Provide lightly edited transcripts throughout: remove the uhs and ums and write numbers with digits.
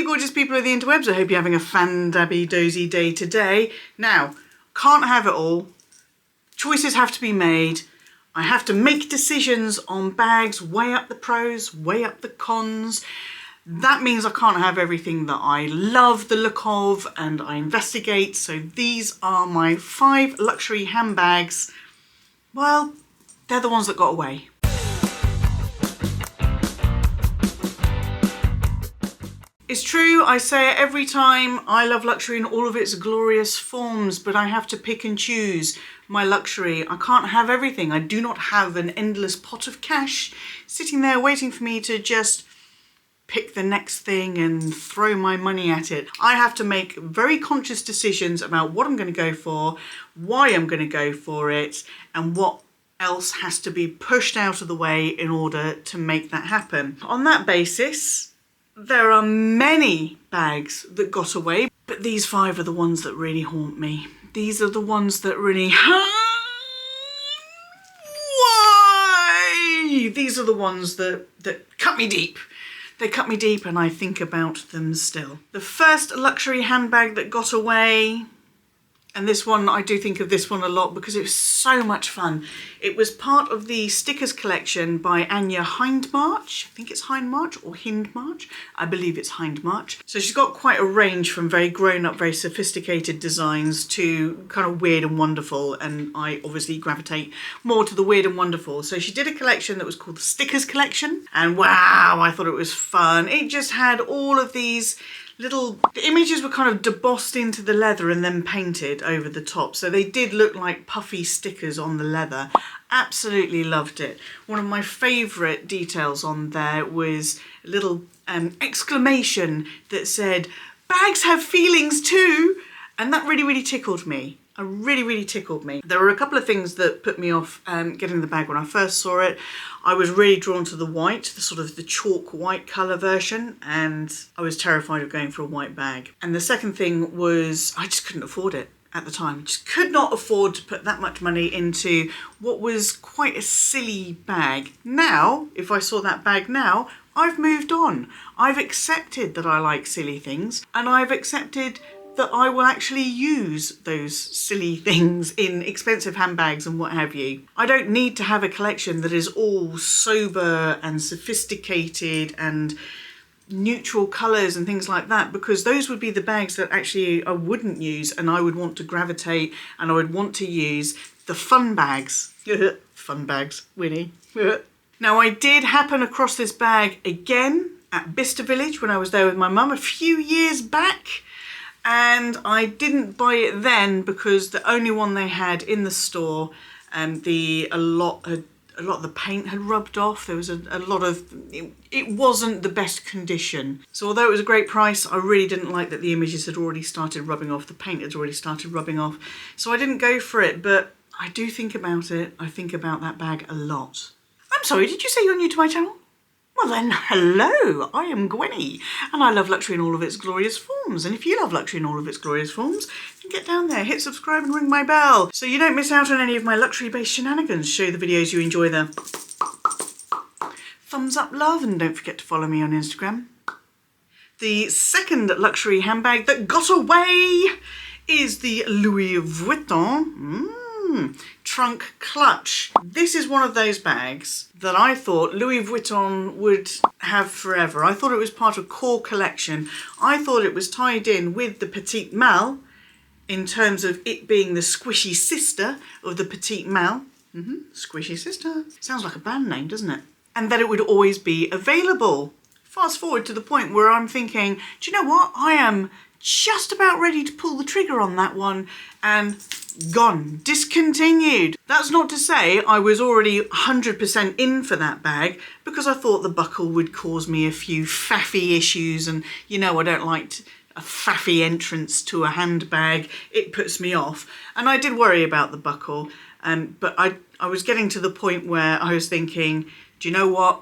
you gorgeous people of the interwebs. I hope you're having a fan-dabby-dozy day today. Now, can't have it all. Choices have to be made. I have to make decisions on bags, weigh up the pros, weigh up the cons. That means I can't have everything that I love the look of and I investigate. So these are my 5 luxury handbags. Well, they're the ones that got away. It's true, I say it every time, I love luxury in all of its glorious forms, but I have to pick and choose my luxury. I can't have everything. I do not have an endless pot of cash sitting there waiting for me to just pick the next thing and throw my money at it. I have to make very conscious decisions about what I'm going to go for, why I'm going to go for it, and what else has to be pushed out of the way in order to make that happen. On that basis, there are many bags that got away, but these 5 are the ones that really haunt me. These are the ones that really... Why? These are the ones that cut me deep. They cut me deep and I think about them still. The first luxury handbag that got away, and this one, I do think of this one a lot because it was so much fun. It was part of the stickers collection by Anya Hindmarch. I think it's Hindmarch or Hindmarch. I believe it's Hindmarch. So she's got quite a range from very grown-up, very sophisticated designs to kind of weird and wonderful. And I obviously gravitate more to the weird and wonderful. So she did a collection that was called the Stickers Collection. And wow, I thought it was fun. It just had all of these the images were kind of debossed into the leather and then painted over the top. So they did look like puffy stickers on the leather. Absolutely loved it. One of my favourite details on there was a little exclamation that said, "Bags have feelings too." And that really, really tickled me. It really tickled me. There were a couple of things that put me off getting the bag when I first saw it. I was really drawn to the white, the sort of the chalk white colour version, and I was terrified of going for a white bag. And the second thing was I just couldn't afford it at the time. I just could not afford to put that much money into what was quite a silly bag. Now, if I saw that bag now, I've moved on. I've accepted that I like silly things, and I've accepted that I will actually use those silly things in expensive handbags and what have you. I don't need to have a collection that is all sober and sophisticated and neutral colours and things like that, because those would be the bags that actually I wouldn't use, and I would want to gravitate and I would want to use the fun bags. Fun bags, Winnie. Now, I did happen across this bag again at Bicester Village when I was there with my mum a few years back. And I didn't buy it then because the only one they had in the store, a lot of the paint had rubbed off. There was a lot of, it wasn't the best condition. So although it was a great price, I really didn't like that the images had already started rubbing off. The paint had already started rubbing off. So I didn't go for it, but I do think about it. I think about that bag a lot. I'm sorry, did you say you're new to my channel? Well then, hello, I am Gwenny, and I love luxury in all of its glorious forms. And if you love luxury in all of its glorious forms, then get down there, hit subscribe and ring my bell so you don't miss out on any of my luxury-based shenanigans. Show the videos you enjoy the thumbs up love, and don't forget to follow me on Instagram. The second luxury handbag that got away is the Louis Vuitton trunk clutch. This is one of those bags that I thought Louis Vuitton would have forever. I thought it was part of core collection. I thought it was tied in with the Petite Malle in terms of it being the squishy sister of the Petite Malle. Squishy sister. Sounds like a band name, doesn't it? And that it would always be available. Fast forward to the point where I'm thinking, do you know what? I am just about ready to pull the trigger on that one, and gone, discontinued. That's not to say I was already 100% in for that bag, because I thought the buckle would cause me a few faffy issues, and you know I don't like a faffy entrance to a handbag. It puts me off, and I did worry about the buckle, but I was getting to the point where I was thinking, do you know what?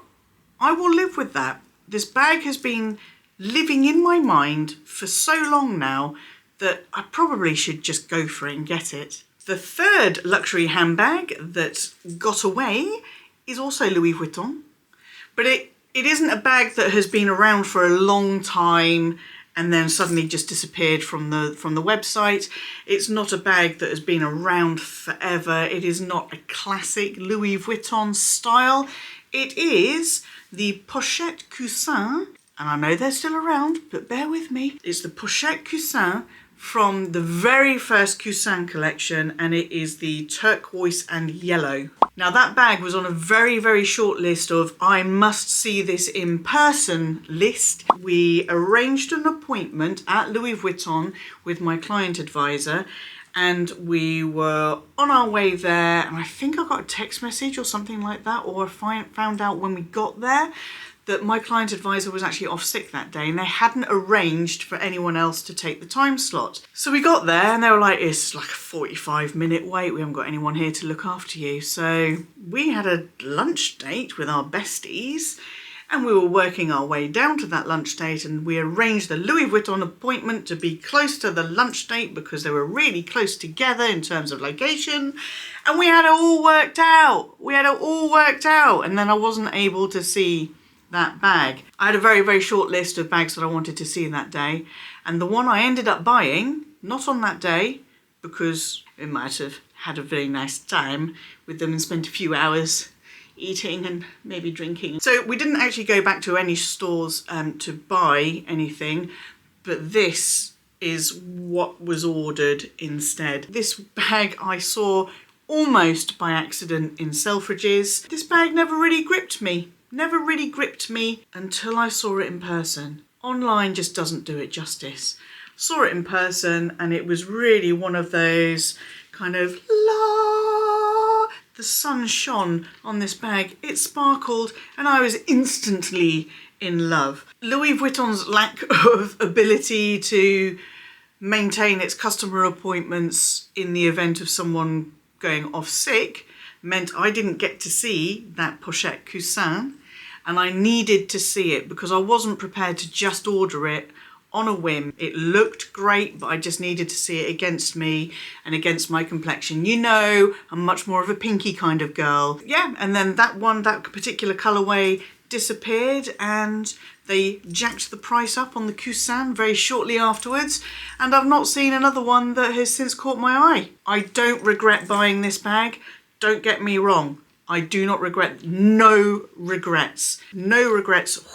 I will live with that. This bag has been living in my mind for so long now that I probably should just go for it and get it. The third luxury handbag that got away is also Louis Vuitton, but it It isn't a bag that has been around for a long time and then suddenly just disappeared from the website. It's not a bag that has been around forever. It is not a classic Louis Vuitton style. It is the Pochette Coussin, and I know they're still around, but bear with me. It's the Pochette Coussin from the very first Coussin collection, and it is the turquoise and yellow. Now that bag was on a very, very short list of I must see this in person list. We arranged an appointment at Louis Vuitton with my client advisor, and we were on our way there, and I think I got a text message or something like that, or found out when we got there that my client advisor was actually off sick that day and they hadn't arranged for anyone else to take the time slot. So we got there and they were like, it's like a 45-minute wait, we haven't got anyone here to look after you. So we had a lunch date with our besties and we were working our way down to that lunch date, and we arranged the Louis Vuitton appointment to be close to the lunch date because they were really close together in terms of location, and we had it all worked out. And then I wasn't able to see that bag. I had a very, very short list of bags that I wanted to see that day, and the one I ended up buying, not on that day, because we might have had a very nice time with them and spent a few hours eating and maybe drinking. So we didn't actually go back to any stores to buy anything, but this is what was ordered instead. This bag I saw almost by accident in Selfridges. This bag never really gripped me until I saw it in person. Online just doesn't do it justice. Saw it in person and it was really one of those kind of the sun shone on this bag, it sparkled, and I was instantly in love. Louis Vuitton's lack of ability to maintain its customer appointments in the event of someone going off sick meant I didn't get to see that Pochette Coussin, and I needed to see it because I wasn't prepared to just order it on a whim. It looked great, but I just needed to see it against me and against my complexion. You know, I'm much more of a pinky kind of girl. Yeah, and then that particular colourway disappeared and they jacked the price up on the Coussin very shortly afterwards, and I've not seen another one that has since caught my eye. I don't regret buying this bag, don't get me wrong. I do not regret, no regrets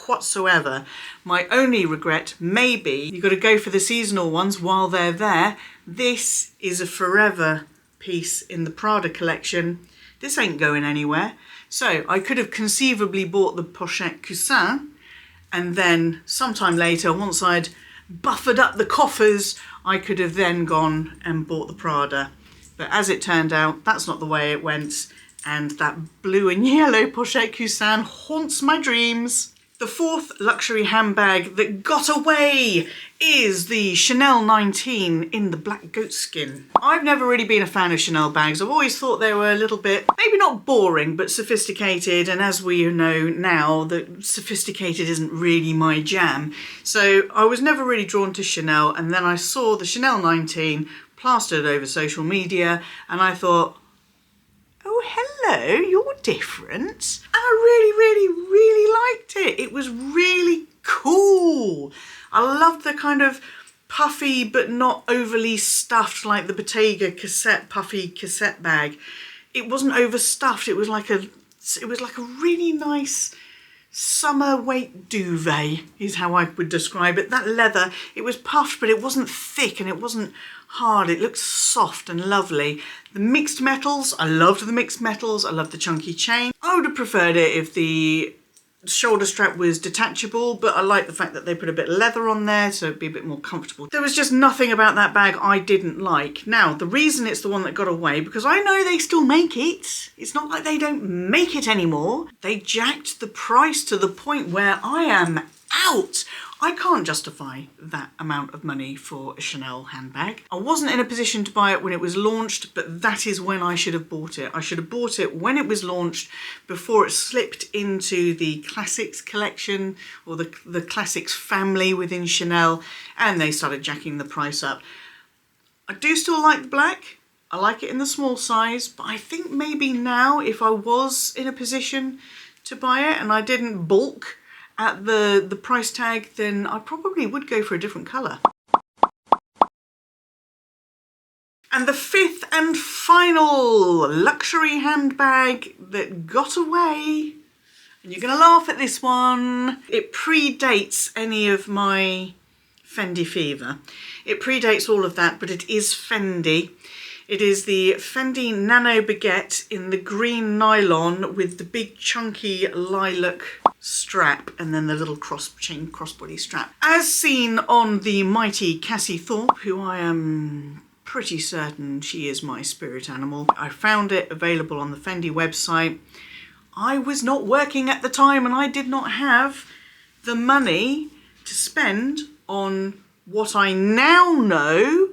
whatsoever. My only regret may be you've got to go for the seasonal ones while they're there. This is a forever piece in the Prada collection. This ain't going anywhere. So I could have conceivably bought the Pochette Coussin, and then sometime later, once I'd buffered up the coffers, I could have then gone and bought the Prada. But as it turned out, that's not the way it went. And that blue and yellow Pochette Coussin haunts my dreams. The fourth luxury handbag that got away is the Chanel 19 in the black goat skin. I've never really been a fan of Chanel bags. I've always thought they were a little bit, maybe not boring, but sophisticated. And as we know now, that sophisticated isn't really my jam. So I was never really drawn to Chanel. And then I saw the Chanel 19 plastered over social media and I thought, oh, hello, you're different. And I really liked it. It was really cool. I loved the kind of puffy but not overly stuffed, like the Bottega puffy cassette bag. It wasn't overstuffed. It was like a really nice summer weight duvet is how I would describe it. That leather, it was puffed, but it wasn't thick and it wasn't hard. It looked soft and lovely. The mixed metals, I loved the mixed metals. I loved the chunky chain. I would have preferred it if the shoulder strap was detachable, but I like the fact that they put a bit of leather on there so it'd be a bit more comfortable. There was just nothing about that bag I didn't like. Now, the reason it's the one that got away, because I know they still make it. It's not like they don't make it anymore. They jacked the price to the point where I am out. I can't justify that amount of money for a Chanel handbag. I wasn't in a position to buy it when it was launched, but that is when I should have bought it. I should have bought it when it was launched, before it slipped into the Classics collection or the Classics family within Chanel, and they started jacking the price up. I do still like the black. I like it in the small size, but I think maybe now if I was in a position to buy it and I didn't balk, at the price tag, then I probably would go for a different colour. And the fifth and final luxury handbag that got away, and you're going to laugh at this one, it predates any of my Fendi fever. It predates all of that, but it is Fendi. It is the Fendi Nano Baguette in the green nylon with the big chunky lilac strap and then the little cross-chain crossbody strap. As seen on the mighty Cassie Thorpe, who I am pretty certain she is my spirit animal. I found it available on the Fendi website. I was not working at the time and I did not have the money to spend on what I now know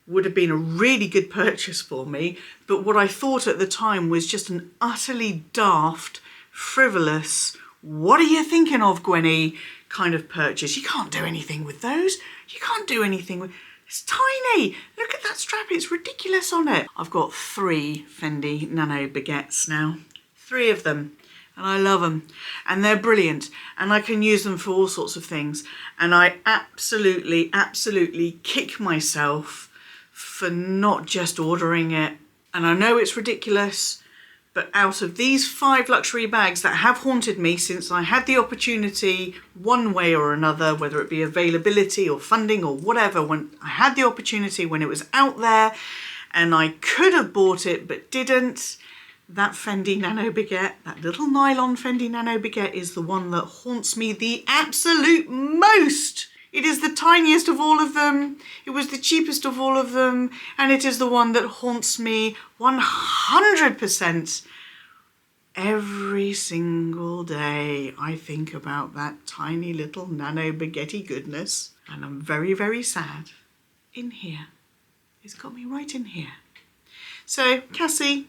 would have been a really good purchase for me, but what I thought at the time was just an utterly daft, frivolous, what are you thinking of, Gwenny, kind of purchase. You can't do anything with those. You can't do anything with... It's tiny. Look at that strap. It's ridiculous on it. I've got 3 Fendi Nano Baguettes now. 3 of them. And I love them. And they're brilliant. And I can use them for all sorts of things. And I absolutely, absolutely kick myself for not just ordering it. And I know it's ridiculous, but out of these 5 luxury bags that have haunted me since I had the opportunity one way or another, whether it be availability or funding or whatever, when I had the opportunity, when it was out there and I could have bought it but didn't, that Fendi Nano Baguette, that little nylon Fendi Nano Baguette is the one that haunts me the absolute most. It is the tiniest of all of them, it was the cheapest of all of them, and it is the one that haunts me 100%. Every single day I think about that tiny little Nano Baguette goodness, and I'm very, very sad. In here. It's got me right in here. So, Cassie,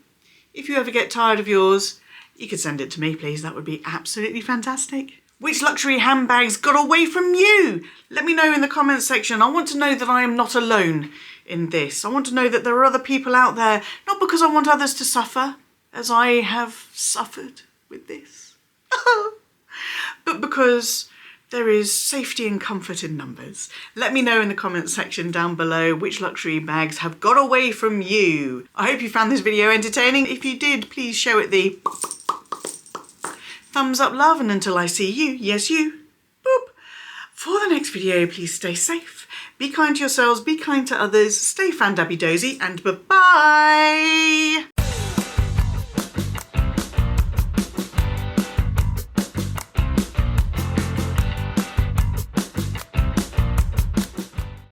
if you ever get tired of yours, you could send it to me, please. That would be absolutely fantastic. Which luxury handbags got away from you? Let me know in the comments section. I want to know that I am not alone in this. I want to know that there are other people out there, not because I want others to suffer, as I have suffered with this, but because there is safety and comfort in numbers. Let me know in the comments section down below which luxury bags have got away from you. I hope you found this video entertaining. If you did, please show it the thumbs up love, and until I see you, yes you, boop. For the next video, please stay safe, be kind to yourselves, be kind to others, stay fan-dabby-dozy, and bye-bye.